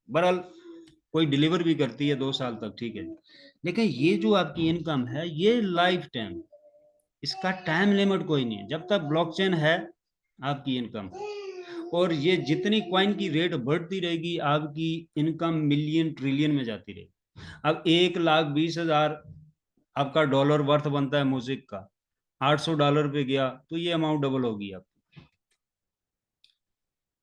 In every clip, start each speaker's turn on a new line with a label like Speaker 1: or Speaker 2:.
Speaker 1: बहरहाल कोई डिलीवर भी करती है 2 साल तक, ठीक है। लेकिन ये जो आपकी इनकम है ये लाइफ टाइम, इसका टाइम लिमिट कोई नहीं है। जब तक ब्लॉकचेन है आपकी इनकम, और ये जितनी कॉइन की रेट बढ़ती रहेगी आपकी इनकम मिलियन ट्रिलियन में जाती रहेगी। अब 1,20,000 आपका डॉलर वर्थ बनता है म्यूजिक का, $800 पे गया तो ये अमाउंट डबल होगी।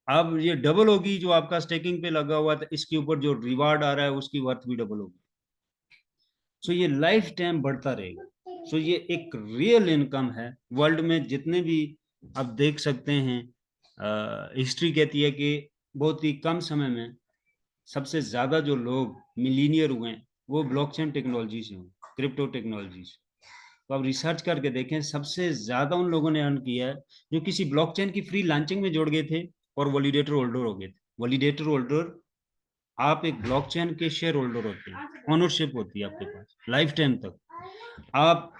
Speaker 1: अब ये डबल होगी, जो आपका स्टेकिंग पे लगा हुआ था इसके ऊपर जो रिवार्ड आ रहा है उसकी वर्थ भी डबल होगी। सो ये लाइफ टाइम बढ़ता रहेगा। सो ये एक रियल इनकम है। वर्ल्ड में जितने भी आप देख सकते हैं, हिस्ट्री कहती है कि बहुत ही कम समय में सबसे ज्यादा जो लोग मिलीनियर हुए हैं वो ब्लॉकचेन टेक्नोलॉजी से हुए, क्रिप्टो टेक्नोलॉजी से। तो आप रिसर्च करके देखें, सबसे ज्यादा उन लोगों ने अर्न किया है जो किसी ब्लॉकचेन की फ्री लॉन्चिंग में जुड़ गए थे और वैलिडेटर होल्डर हो गए थे। वैलिडेटर होल्डर, आप एक ब्लॉकचेन के शेयर होल्डर होते हैं, ओनरशिप होती है आपके पास लाइफ टाइम तक। आप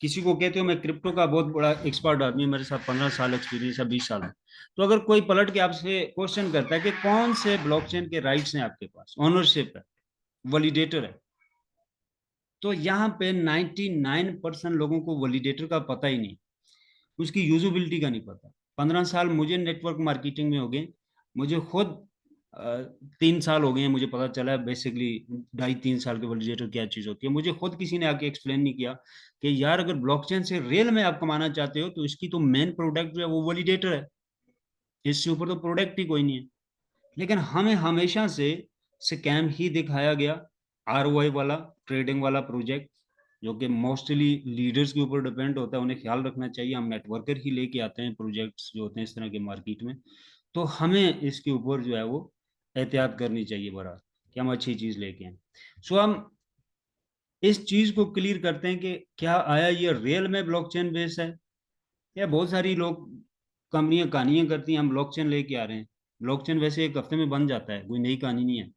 Speaker 1: किसी को कहते हो मैं क्रिप्टो का बहुत बड़ा एक्सपर्ट आदमी, मेरे साथ 15 साल एक्सपीरियंस है, 20 साल में। तो अगर कोई पलट के आपसे क्वेश्चन करता है कि कौन से ब्लॉकचेन के राइट्स हैं आपके पास, ओनरशिप है, वैलिडेटर है, तो यहाँ पे 99% लोगों को वैलिडेटर का पता ही नहीं, उसकी यूजबिलिटी का नहीं पता। 15 साल मुझे नेटवर्क मार्केटिंग में हो गए, मुझे खुद 3 साल हो गए हैं, मुझे पता चला है बेसिकली 2.5-3 साल के वैलिडेटर क्या चीज होती है। मुझे खुद किसी ने आके एक्सप्लेन नहीं किया कि यार अगर ब्लॉकचेन से रियल में आप कमाना चाहते हो तो इसकी तो मेन प्रोडक्ट जो है वो वैलिडेटर है, इससे ऊपर तो प्रोडक्ट ही कोई नहीं है। लेकिन हमें हमेशा से स्कैम ही दिखाया गया, ROI वाला, ट्रेडिंग वाला प्रोजेक्ट, जो कि मोस्टली लीडर्स के ऊपर डिपेंड होता है, उन्हें ख्याल रखना चाहिए। हम नेटवर्कर ही लेके आते हैं प्रोजेक्ट्स जो होते हैं इस तरह के मार्केट में, तो हमें इसके ऊपर जो है वो एहतियात करनी चाहिए बरा, कि हम अच्छी चीज लेके आए। सो हम इस चीज को क्लियर करते हैं कि क्या आया ये रियल में ब्लॉकचेन बेस है, या बहुत सारी लोग कंपनियां कहानियां करती हैं हम ब्लॉकचेन लेके आ रहे हैं। ब्लॉकचेन वैसे 1 हफ्ते में बन जाता है, कोई नई कहानी नहीं है।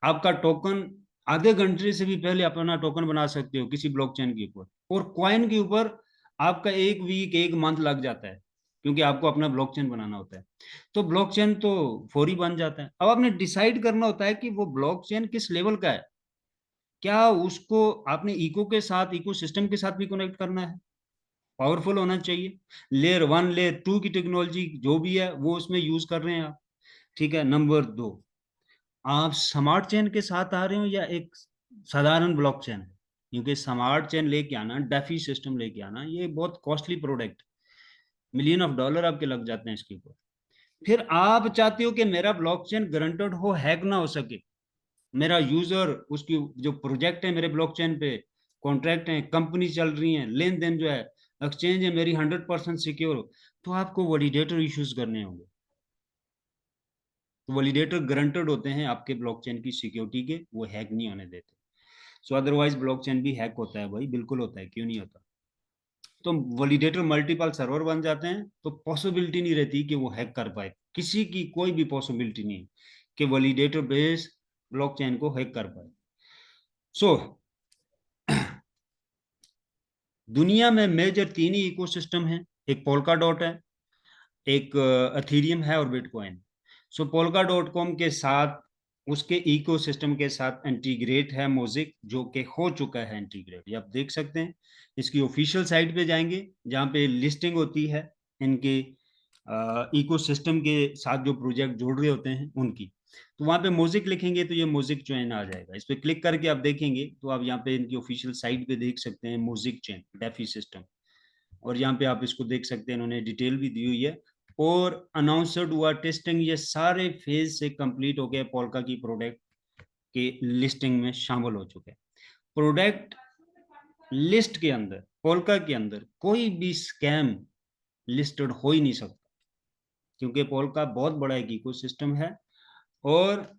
Speaker 1: आपका टोकन आधे घंटे से भी पहले अपना टोकन बना सकते हो किसी ब्लॉकचेन के ऊपर, और कॉइन के ऊपर आपका 1 वीक 1 मंथ लग जाता है, क्योंकि आपको अपना ब्लॉकचेन बनाना होता है। तो ब्लॉकचेन तो फौरी बन जाता है। अब आपने डिसाइड करना होता है कि वो ब्लॉकचेन किस लेवल का है। क्या उसको आपने इको के साथ, इको सिस्टम के साथ भी कनेक्ट करना है, पावरफुल होना चाहिए। लेयर 1 लेयर 2 की टेक्नोलॉजी जो भी है वो उसमें यूज कर रहे हैं आप, ठीक है। नंबर 2, आप स्मार्ट चेन के साथ आ रहे हो या एक साधारण ब्लॉकचेन है, क्योंकि स्मार्ट चेन लेके आना, डेफी सिस्टम लेके आना, ये बहुत costly product, million of dollar आपके लग जाते हैं इसके ऊपर। फिर आप चाहते हो कि मेरा ब्लॉकचेन गारंटेड हो, हैक ना हो सके, मेरा यूजर, उसकी जो प्रोजेक्ट है मेरे ब्लॉकचेन पे, कॉन्ट्रैक्ट है, कंपनी चल रही है, लेन देन जो है, एक्सचेंज है मेरी 100% सिक्योर हो, तो आपको वैलिडेटर इश्यूज करने होंगे। तो वैलिडेटर गारंटेड होते हैं आपके ब्लॉकचेन की सिक्योरिटी के, वो हैक नहीं होने देते। सो अदरवाइज ब्लॉकचेन भी हैक होता है भाई, बिल्कुल होता है, क्यों नहीं होता। तो वैलिडेटर मल्टीपल सर्वर बन जाते हैं तो पॉसिबिलिटी नहीं रहती कि वो हैक कर पाए, किसी की कोई भी पॉसिबिलिटी नहीं कि वैलिडेटर बेस ब्लॉकचेन को हैक कर पाए। सो दुनिया में मेजर 3 ही इकोसिस्टम है, एक पोल्का डॉट है, एक अथीरियम है और बिटकॉइन। सो पोल्का डॉट कॉम के साथ, उसके इकोसिस्टम के साथ इंटीग्रेट है मोजिक, जो कि हो चुका है इंटीग्रेट, ये आप देख सकते हैं। इसकी ऑफिशियल साइट पे जाएंगे जहाँ पे लिस्टिंग होती है इनके इकोसिस्टम के साथ जो प्रोजेक्ट जोड़ रहे होते हैं उनकी, तो वहाँ पे मोजिक लिखेंगे तो ये मोजिक चेन आ जाएगा। इस पर क्लिक करके आप देखेंगे तो आप यहाँ पे इनकी ऑफिशियल साइट पे देख सकते हैं मोजिक चेन डेफी सिस्टम, और यहाँ पे आप इसको देख सकते हैं, इन्होंने डिटेल भी दी हुई है। और अनाउंसड हुआ टेस्टिंग, ये सारे फेज से कंप्लीट हो गए, पोल्का की प्रोडक्ट के लिस्टिंग में शामिल हो चुके हैं। प्रोडक्ट लिस्ट के अंदर, पोल्का के अंदर कोई भी स्कैम लिस्टेड हो ही नहीं सकता, क्योंकि पोल्का बहुत बड़ा एक इकोसिस्टम है। और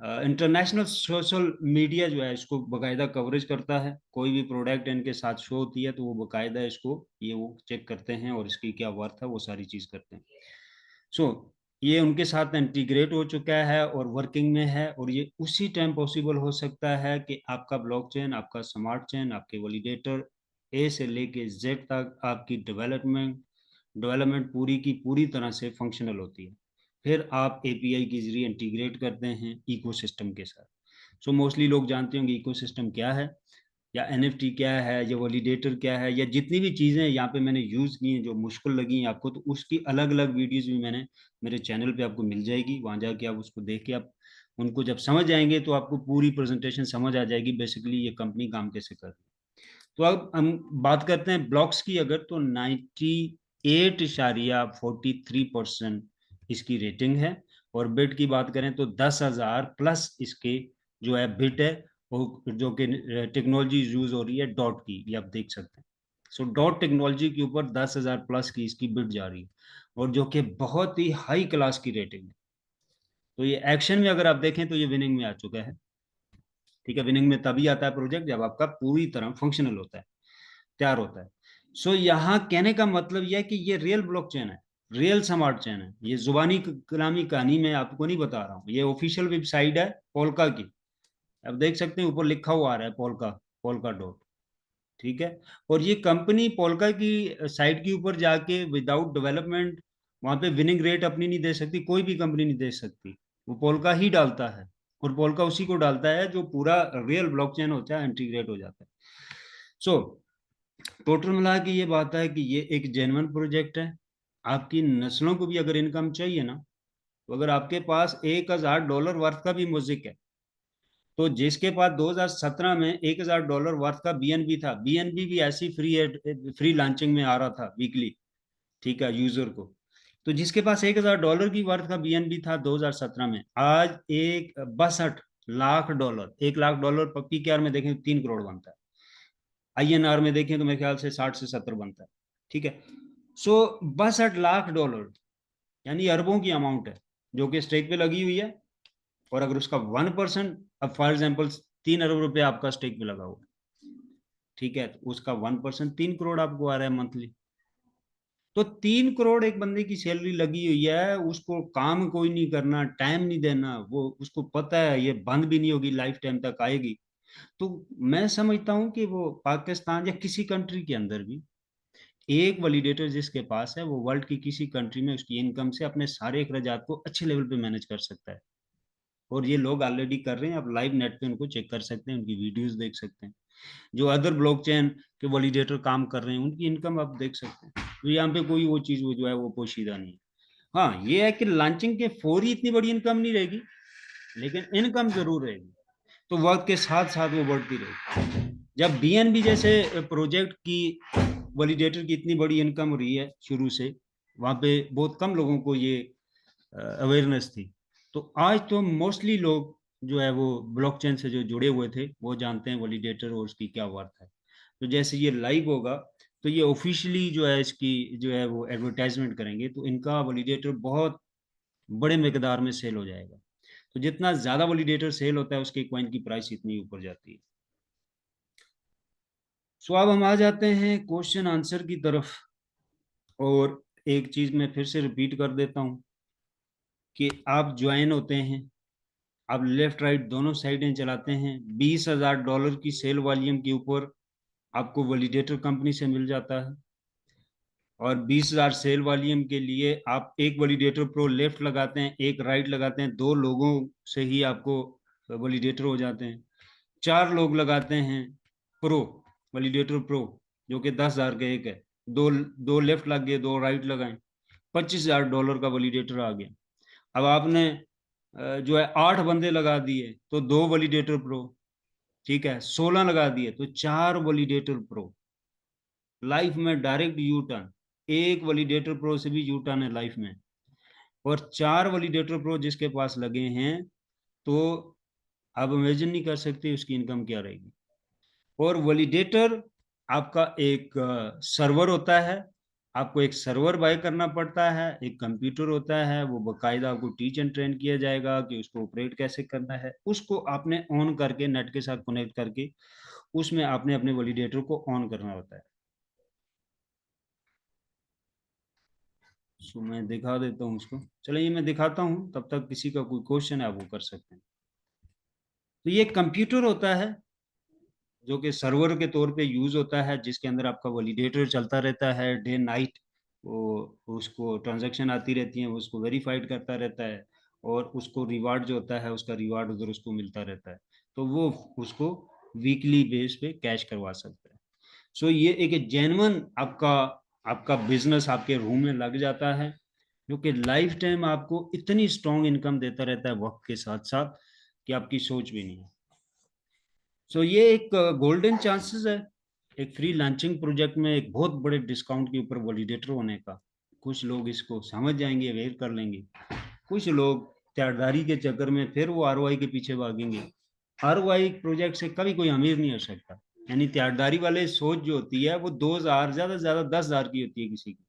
Speaker 1: इंटरनेशनल सोशल मीडिया जो है इसको बकायदा कवरेज करता है, कोई भी प्रोडक्ट इनके साथ शो होती है तो वो बकायदा इसको ये वो चेक करते हैं और इसकी क्या वर्थ है वो सारी चीज करते हैं। सो ये उनके साथ इंटीग्रेट हो चुका है और वर्किंग में है, और ये उसी टाइम पॉसिबल हो सकता है कि आपका ब्लॉकचेन, आपका स्मार्ट चेन, आपके वैलिडेटर ए से लेके जेड तक आपकी डेवलपमेंट डेवलपमेंट पूरी की पूरी तरह से फंक्शनल होती है। फिर आप एपीआई के जरिए इंटीग्रेट करते हैं इकोसिस्टम के साथ। सो मोस्टली लोग जानते होंगे इकोसिस्टम क्या है, या एनएफटी क्या है, या वैलिडेटर क्या है, या जितनी भी चीज़ें यहाँ पे मैंने यूज़ की हैं जो मुश्किल लगी हैं आपको, तो उसकी अलग अलग वीडियोस भी मैंने मेरे चैनल पे आपको मिल जाएगी। वहाँ जाके आप उसको देख के आप उनको जब समझ जाएंगे तो आपको पूरी प्रेजेंटेशन समझ आ जाएगी बेसिकली ये कंपनी काम कैसे कर रही है। तो अब हम बात करते हैं ब्लॉक्स की, अगर तो 98.43% इसकी रेटिंग है। और बिट की बात करें तो 10,000 प्लस इसके जो है बिट है, वो जो कि टेक्नोलॉजी यूज हो रही है डॉट की, ये आप देख सकते हैं। सो डॉट टेक्नोलॉजी के ऊपर 10,000 प्लस की इसकी बिट जा रही है, और जो कि बहुत ही हाई क्लास की रेटिंग है। तो ये एक्शन में अगर आप देखें तो ये विनिंग में आ चुका है। ठीक है, विनिंग में तभी आता है प्रोजेक्ट जब आपका पूरी तरह फंक्शनल होता है, तैयार होता है। सो यहाँ कहने का मतलब यह है कि ये रियल ब्लॉकचेन है, रियल स्मार्ट चेन है। ये जुबानी कलामी कहानी मैं आपको नहीं बता रहा हूँ, ये ऑफिशियल वेबसाइट है पोल्का की। अब देख सकते हैं ऊपर लिखा हुआ आ रहा है पोल्का, पोल्का डॉट। ठीक है, और ये कंपनी पोल्का की साइट के ऊपर जाके विदाउट डेवलपमेंट वहां पे विनिंग रेट अपनी नहीं दे सकती, कोई भी कंपनी नहीं दे सकती। वो पोल्का ही डालता है, और पोल्का उसी को डालता है जो पूरा रियल ब्लॉकचेन होता है, इंटीग्रेट हो जाता है। सो टोटल मिला के ये बात है कि ये एक जेन्युइन प्रोजेक्ट है। आपकी नस्लों को भी अगर इनकम चाहिए ना, तो अगर आपके पास $1,000 वर्थ का भी म्यूजिक है, तो जिसके पास 2017 में $1,000 वर्थ का बीएनबी था, बीएनबी भी ऐसी फ्री लॉन्चिंग में आ रहा था वीकली, ठीक है, यूजर को। तो जिसके पास $1,000 की वर्थ का बीएनबी था 2017 में, आज एक 62 लाख डॉलर, $1 लाख पीकेआर में देखें 3 करोड़ बनता है, आईएनआर में देखें तो मेरे ख्याल से 60 से 70 बनता है। ठीक है, सो $62 लाख यानी अरबों की अमाउंट है जो कि स्टेक पे लगी हुई है। और अगर उसका 1%, अब फॉर एग्जाम्पल 3 अरब रुपए आपका स्टेक पे लगा हुआ, ठीक है, तो उसका 1% 3 करोड़ आपको आ रहा है मंथली। तो 3 करोड़ एक बंदे की सैलरी लगी हुई है, उसको काम कोई नहीं करना, टाइम नहीं देना, वो उसको पता है ये बंद भी नहीं होगी, लाइफ टाइम तक आएगी। तो मैं समझता हूँ कि वो पाकिस्तान या किसी कंट्री के अंदर भी एक वैलिडेटर जिसके पास है, वो वर्ल्ड की किसी कंट्री में उसकी इनकम से अपने सारे अखराजात को अच्छे लेवल पे मैनेज कर सकता है। और ये लोग ऑलरेडी कर रहे हैं, आप लाइव नेट पे उनको चेक कर सकते हैं, उनकी वीडियोस देख सकते हैं। जो अदर ब्लॉकचेन के वैलिडेटर काम कर रहे हैं उनकी इनकम आप देख सकते हैं। तो यहाँ पे कोई वो चीज़ वो जो है वो पोशीदा नहीं है। हाँ, ये है कि लॉन्चिंग के फौरी इतनी बड़ी इनकम नहीं रहेगी, लेकिन इनकम जरूर रहेगी। तो वक्त के साथ साथ वो बढ़ती रहेगी। जब बीएनबी जैसे प्रोजेक्ट की वैलिडेटर की इतनी बड़ी इनकम रही है शुरू से, वहाँ पे बहुत कम लोगों को ये अवेयरनेस थी। तो आज तो मोस्टली लोग जो है वो ब्लॉकचेन से जो जुड़े हुए थे वो जानते हैं वैलिडेटर और उसकी क्या वर्थ है। तो जैसे ये लाइव होगा तो ये ऑफिशियली जो है इसकी जो है वो एडवर्टाइजमेंट करेंगे, तो इनका वैलिडेटर बहुत बड़े मकदार में सेल हो जाएगा। तो जितना ज्यादा वैलिडेटर सेल होता है उसके कॉइन की प्राइस इतनी ऊपर जाती है। सो अब हम आ जाते हैं क्वेश्चन आंसर की तरफ। और एक चीज मैं फिर से रिपीट कर देता हूँ कि आप ज्वाइन होते हैं, आप लेफ्ट राइट दोनों साइडें चलाते हैं, $20,000 की सेल वॉल्यूम के ऊपर आपको वैलिडेटर कंपनी से मिल जाता है। और 20,000 सेल वॉल्यूम के लिए आप एक वैलिडेटर प्रो लेफ्ट लगाते हैं, एक राइट लगाते हैं, 2 लोगों से ही आपको वैलिडेटर हो जाते हैं। 4 लोग लगाते हैं प्रो, वैलिडेटर प्रो, जो कि 10,000 का एक है, दो दो लेफ्ट लग गए, 2 राइट लगाए, $25,000 का वैलिडेटर आ गया। अब आपने जो है 8 बंदे लगा दिए तो 2 वैलिडेटर प्रो, ठीक है, 16 लगा दिए तो 4 वैलिडेटर प्रो। लाइफ में डायरेक्ट यू टर्न, एक वैलिडेटर प्रो से भी यू टर्न है लाइफ में। और 4 वैलिडेटर प्रो जिसके पास लगे हैं, तो आप इमेजिन नहीं कर सकते उसकी इनकम क्या रहेगी। और वैलिडेटर आपका एक सर्वर होता है, आपको एक सर्वर बाय करना पड़ता है, एक कंप्यूटर होता है, वो बकायदा आपको टीच एंड ट्रेन किया जाएगा कि उसको ऑपरेट कैसे करना है, उसको आपने ऑन करके नेट के साथ कनेक्ट करके उसमें आपने अपने वैलिडेटर को ऑन करना होता है। सो मैं दिखा देता हूँ उसको, चलिए ये मैं दिखाता हूँ, तब तक किसी का कोई क्वेश्चन है आप वो कर सकते हैं। तो ये कंप्यूटर होता है जो कि सर्वर के तौर पे यूज होता है, जिसके अंदर आपका वैलिडेटर चलता रहता है डे नाइट। वो उसको ट्रांजैक्शन आती रहती है, वो उसको वेरीफाइड करता रहता है, और उसको रिवार्ड जो होता है उसका रिवार्ड उधर उसको मिलता रहता है, तो वो उसको वीकली बेस पे कैश करवा सकता है। सो ये एक जेन्युइन आपका आपका बिजनेस आपके रूम में लग जाता है, जो कि लाइफ टाइम आपको इतनी स्ट्रॉन्ग इनकम देता रहता है वक्त के साथ साथ कि आपकी सोच भी नहीं है। सो ये एक गोल्डन चांसेस है एक फ्री लॉन्चिंग प्रोजेक्ट में एक बहुत बड़े डिस्काउंट के ऊपर वैलिडेटर होने का। कुछ लोग इसको समझ जाएंगे, अवेयर कर लेंगे, कुछ लोग त्यागदारी के चक्कर में फिर वो आरओआई के पीछे भागेंगे। आरओआई प्रोजेक्ट से कभी कोई अमीर नहीं हो सकता। यानी त्यागदारी वाले सोच जो होती है वो 2,000 ज्यादा से ज्यादा 10,000 की होती है किसी की,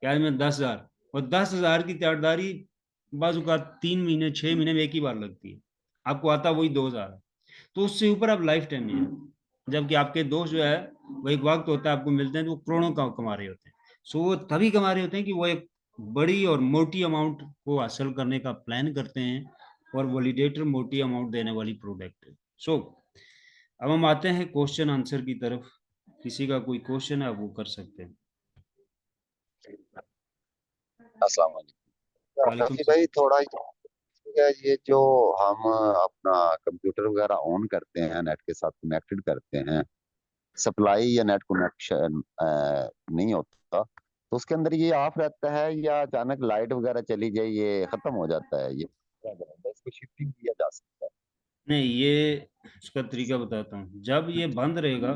Speaker 1: क्या में 10,000, और 10,000 की त्यागदारी बाजू का 3 महीने 6 महीने में एक ही बार लगती है, आपको आता वही 2,000 है। तो उससे ऊपर आप लाइफ टाइम नहीं है, जबकि आपके दोस्त जो है वो एक वक्त होता है आपको मिलते हैं तो वो करोड़ों का कमा रहे होते हैं। सो वो तभी कमा रहे होते हैं कि वो एक बड़ी और मोटी अमाउंट को हासिल करने का प्लान करते हैं, और वैलिडेटर मोटी अमाउंट देने वाली प्रोडक्ट है। सो अब हम आते हैं क्वेश्चन आंसर की तरफ। किसी का कोई क्वेश्चन है आप वो कर सकते हैं।
Speaker 2: अस्सलाम वालेकुम।
Speaker 1: वालेकुम
Speaker 2: रफी भाई,
Speaker 1: सलाम।
Speaker 2: थोड़ा ये जो हम अपना कंप्यूटर वगैरह ऑन करते हैं, नेट के साथ कनेक्टेड करते हैं, सप्लाई या नेट कनेक्शन नहीं होता, तो उसके अंदर ये ऑफ रहता है या अचानक लाइट वगैरह चली जाए ये खत्म हो जाता है? ये क्या जाता है? इसको शिफ्टिंग किया जा सकता है?
Speaker 1: नहीं, ये उसका तरीका बताता हूँ। जब ये बंद रहेगा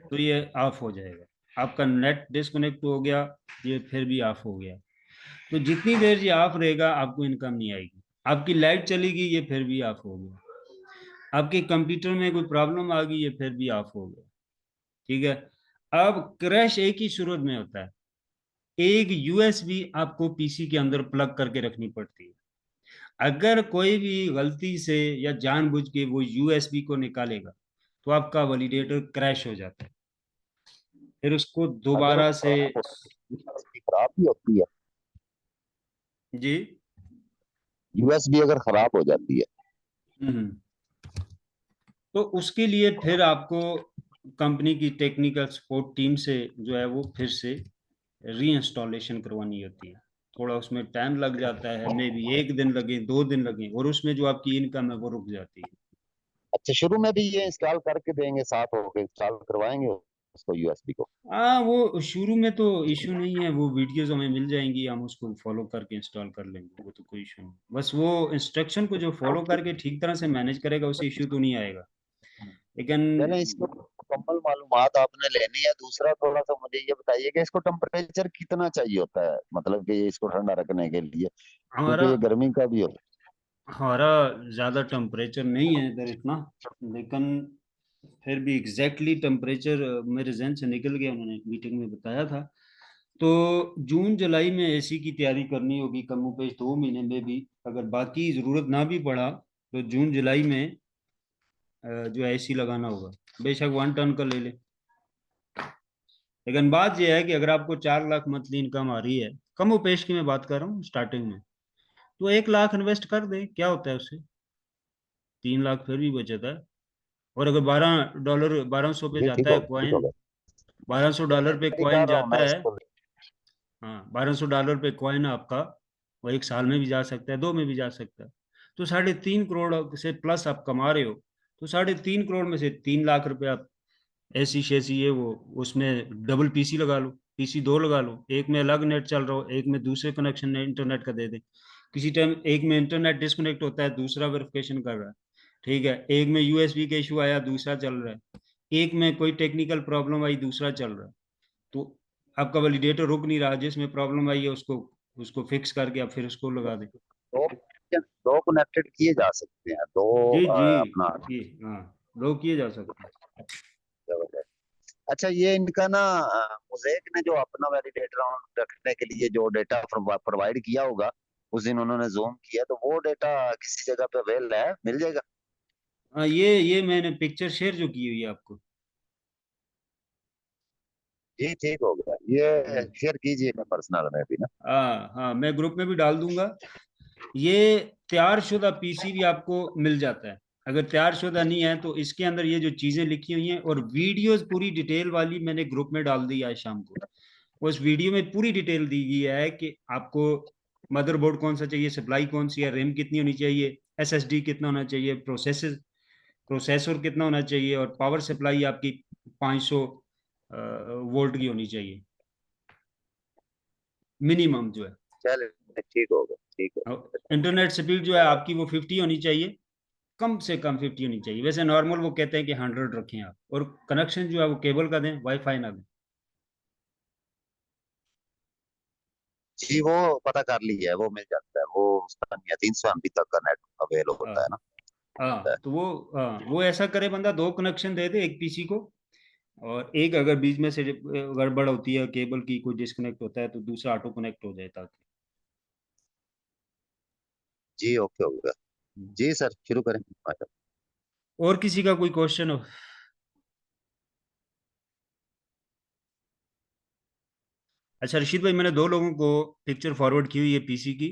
Speaker 1: तो ये ऑफ हो जाएगा, आपका नेट डिस्कनेक्ट हो गया, ये फिर भी ऑफ हो गया। तो जितनी देर ये ऑफ रहेगा आपको इनकम नहीं आएगी। आपकी लाइट चलेगी, ये फिर भी ऑफ हो गया। आपके कंप्यूटर में कोई प्रॉब्लम आ गई, ये फिर भी ऑफ हो गया। ठीक है। अब क्रैश एक ही सूरत में होता है, एक यूएसबी आपको पीसी के अंदर प्लग करके रखनी पड़ती है। अगर कोई भी गलती से या जानबूझ के वो यूएसबी को निकालेगा तो आपका वैलिडेटर क्रैश हो जाता है, फिर उसको
Speaker 2: अगर
Speaker 1: दोबारा
Speaker 2: वो
Speaker 1: से।
Speaker 2: खराब हो, यूएसबी खराब भी होती है?
Speaker 1: जी।
Speaker 2: यूएसबी अगर खराब हो जाती है?
Speaker 1: हम्म। तो उसके लिए फिर आपको कंपनी की टेक्निकल सपोर्ट टीम से जो है वो फिर से री इंस्टॉलेशन करवानी होती है। थोड़ा उसमें टाइम लग जाता है, मे बी 1 दिन लगे 2 दिन लगे, और उसमें जो आपकी इनकम है वो रुक जाती है।
Speaker 2: अच्छा, शुरू में भी ये इंस्टॉल करके देंगे, साथ होके इंस्टॉल करवाएंगे उसको, यूएसबी को?
Speaker 1: हाँ, वो शुरू में तो इशू नहीं है, वो वीडियोस हमें मिल जाएंगी, हम उसको फॉलो करके इंस्टॉल कर लेंगे, वो तो कोई इशू नहीं। बस वो इंस्ट्रक्शन को जो फॉलो करके ठीक तरह से मैनेज करेगा उसे इशू तो नहीं आएगा। लेकिन
Speaker 2: मैंने इसको मुकम्मल मालूमात आपने लेनी है। दूसरा, थोड़ा सा मुझे ये बताइए कि इसको टेम्परेचर कितना चाहिए होता है, मतलब कि इसको ठंडा रखने के लिए, क्योंकि
Speaker 1: हमारा
Speaker 2: ये गर्मी का भी होता
Speaker 1: हमारा ज़्यादा टेम्परेचर नहीं है इधर इतना, लेकिन फिर भी एग्जैक्टली टेम्परेचर मेरे जहन से निकल गया, उन्होंने मीटिंग में बताया था। तो जून जुलाई में एसी की तैयारी करनी होगी कम पेश 2 महीने में भी, अगर बाकी ज़रूरत ना भी पड़ा तो जून जुलाई में जो एसी लगाना होगा, बेशक 1 टन का ले ले। लेकिन बात यह है कि अगर आपको 4 लाख मंथली इनकम आ रही है, कम पेश की मैं बात कर रहा हूँ स्टार्टिंग में, तो 1 लाख इन्वेस्ट कर दे, क्या होता है उससे, 3 लाख फिर भी बचता है। और अगर $12 1200 पे
Speaker 2: है? जी, ठीक
Speaker 1: जाता है
Speaker 2: होगा, ठीक
Speaker 1: कॉइन,
Speaker 2: होगा।
Speaker 1: $1200 पे
Speaker 2: तैयारी
Speaker 1: कॉइन
Speaker 2: कर रहा हूँ
Speaker 1: जाता
Speaker 2: मैं
Speaker 1: है।
Speaker 2: इसको।
Speaker 1: हाँ, $1200 पे कॉइन आपका, वो 1 साल में भी जा सकता है, 2 में भी जा सकता है। तो 3.5 करोड़ से प्लस आप कमा रहे हो, तो 3.5 करोड़ में से 3 लाख रुपए आप ऐसी शैसी ये वो उसमें डबल पीसी लगा लो, पीसी 2 लगा लो, एक में अलग नेट चल रहा हो, एक में दूसरे कनेक्शन इंटरनेट का दे दे। किसी टाइम एक में इंटरनेट डिस्कनेक्ट होता है, दूसरा वेरिफिकेशन कर रहा है। ठीक है, एक में यूएसबी का इशू आया, दूसरा चल रहा है। एक में कोई टेक्निकल प्रॉब्लम आई, दूसरा चल रहा है। तो आपका वैलिडेटर रुक नहीं रहा, जिसमें प्रॉब्लम आई है उसको उसको फिक्स करके आप फिर उसको लगा दें।
Speaker 2: दो दो कनेक्टेड किए जा सकते हैं, दो
Speaker 1: जी जी।
Speaker 2: अपना।
Speaker 1: ये हाँ, लो किए जा सकते हैं।
Speaker 2: अच्छा, ये इनका ना मोज़ेक ने जो अपना वैलिडेटर ऑन रखने के लिए जो डेटा प्रोवाइड किया होगा, उस दिन उन्होंने जूम किया, तो वो डेटा किसी जगह पे अवेल है, मिल जाएगा?
Speaker 1: हाँ, ये मैंने पिक्चर शेयर जो की हुई है आपको।
Speaker 2: जी, ठीक हो गया। ये शेयर कीजिएगा पर्सनल में भी ना।
Speaker 1: हाँ हाँ, मैं ग्रुप में भी डाल दूंगा। ये तैयार शुदा पीसी भी आपको मिल जाता है। अगर तैयार शुदा नहीं है तो इसके अंदर ये जो चीजें लिखी हुई हैं और वीडियोस पूरी डिटेल वाली मैंने ग्रुप में डाल दी आज शाम को। उस वीडियो में पूरी डिटेल दी गई है कि आपको मदरबोर्ड कौन सा चाहिए, सप्लाई कौन सी है, रैम कितनी होनी चाहिए, एसएसडी कितना होना चाहिए, प्रोसेसर कितना होना चाहिए, और पावर सप्लाई आपकी 500 वोल्ट की होनी चाहिए मिनिमम जो है।
Speaker 2: चले, ठीक होगा, ठीक होगा।
Speaker 1: इंटरनेट स्पीड जो है आपकी वो 50 होनी चाहिए, कम से कम 50 होनी चाहिए। वैसे नॉर्मल वो कहते हैं कि 100 रखें आप, और कनेक्शन जो है वो केबल का दें, वाईफाई ना दें।
Speaker 2: जी वो पता कर लिया है, वो मिल जाता है, वो उसका नहीं है, 300 MB तक का नेट अवेल
Speaker 1: हाँ
Speaker 2: होता है ना।
Speaker 1: हाँ, तो वो, हाँ वो ऐसा करे बंदा, 2 कनेक्शन दे दे एक पीसी को, और एक अगर बीच में से गड़बड़ होती है, केबल की कोई डिस्कनेक्ट होता है, तो दूसरा ऑटो कनेक्ट हो जाए ताकि।
Speaker 2: जी ओके हो गया। जी सर, शुरू करें।
Speaker 1: और किसी का कोई क्वेश्चन हो? अच्छा रशीद भाई, मैंने 2 लोगों को पिक्चर फॉरवर्ड की हुई है पीसी की,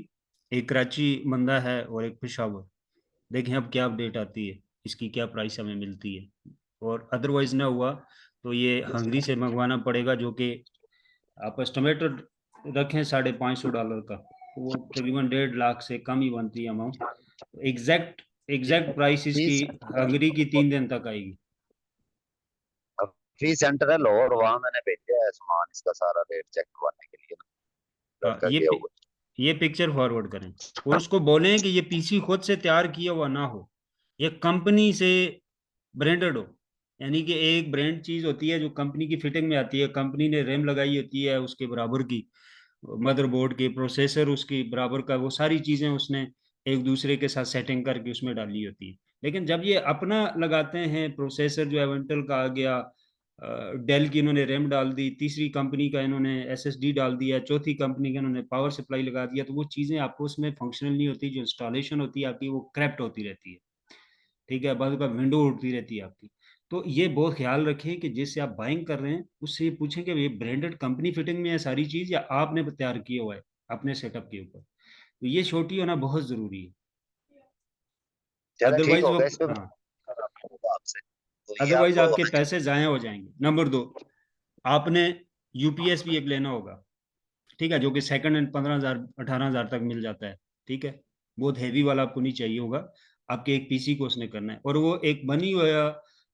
Speaker 1: एक कराची बंदा है और एक पेशावर। देखें अब क्या अपडेट आती है, इसकी क्या प्राइस हमें मिलती है, और अदरवाइज ना हुआ तो ये हंगरी से मंगवाना पड़ेगा, जो कि आप एस्टिमेटेड रखें $550 का, वो तकरीबन 1.5 लाख से कम ही बनती है अमाउंट। एग्जैक्ट एग्जैक्ट प्राइस इसकी
Speaker 2: फीस,
Speaker 1: हंगरी की 3 दिन तक आएगी।
Speaker 2: फीस सेंटर है लाहौर, वहां मैंने भेजा है सामान, इसका सारा रेट चेक करवाने के लिए ना,
Speaker 1: हाँ,
Speaker 2: लड़का गया हुआ
Speaker 1: ये पिक्चर फॉरवर्ड करें, और उसको बोलें कि ये पीसी खुद से तैयार किया हुआ ना हो, ये कंपनी से ब्रांडेड हो। यानी कि एक ब्रांड चीज होती है जो कंपनी की फिटिंग में आती है, कंपनी ने रैम लगाई होती है उसके बराबर की, मदरबोर्ड के प्रोसेसर उसकी बराबर का, वो सारी चीजें उसने एक दूसरे के साथ सेटिंग करके उसमें डाली होती है। लेकिन जब ये अपना लगाते हैं, प्रोसेसर जो है इंटेल का आ गया, डेल की इन्होंने रैम डाल दी, तीसरी कंपनी का इन्होंने एसएसडी डाल दिया, चौथी कंपनी का इन्होंने पावर सप्लाई लगा दिया, तो वो चीजें आपको उसमें फंक्शनल नहीं होती, जो इंस्टॉलेशन होती है आपकी वो क्रैप्ट होती रहती है। ठीक है, बाद में विंडो उठती रहती है आपकी। तो ये बहुत ख्याल रखें कि जिससे आप बाइंग कर रहे हैं उससे ये पूछें कि ये ब्रांडेड कंपनी फिटिंग में है सारी चीज, या आपने तैयार किया हुआ है अपने सेटअप के ऊपर। तो ये छोटी होना बहुत जरूरी है।
Speaker 2: चलो ठीक
Speaker 1: अदरवाइज
Speaker 2: हो
Speaker 1: वो,
Speaker 2: गया, इस पे
Speaker 1: हाँ,
Speaker 2: आपसे तो ये
Speaker 1: अदरवाइज
Speaker 2: आपको
Speaker 1: आपके पैसे जाया हो जाएंगे। नंबर 2, आपने यूपीएस भी एक लेना होगा, ठीक है, जो कि सेकंड हैंड 15,000 18,000 तक मिल जाता है। ठीक है, बहुत हैवी वाला आपको नहीं चाहिए होगा, आपके एक पीसी को उसने करना है, और वो एक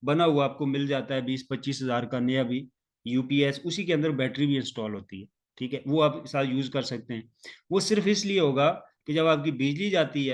Speaker 1: बना हुआ आपको मिल जाता है 20-25 हज़ार का नया भी यूपीएस, उसी के अंदर बैटरी भी इंस्टॉल होती है। ठीक है, वो आप साथ यूज कर सकते हैं। वो सिर्फ इसलिए होगा कि जब आपकी बिजली जाती है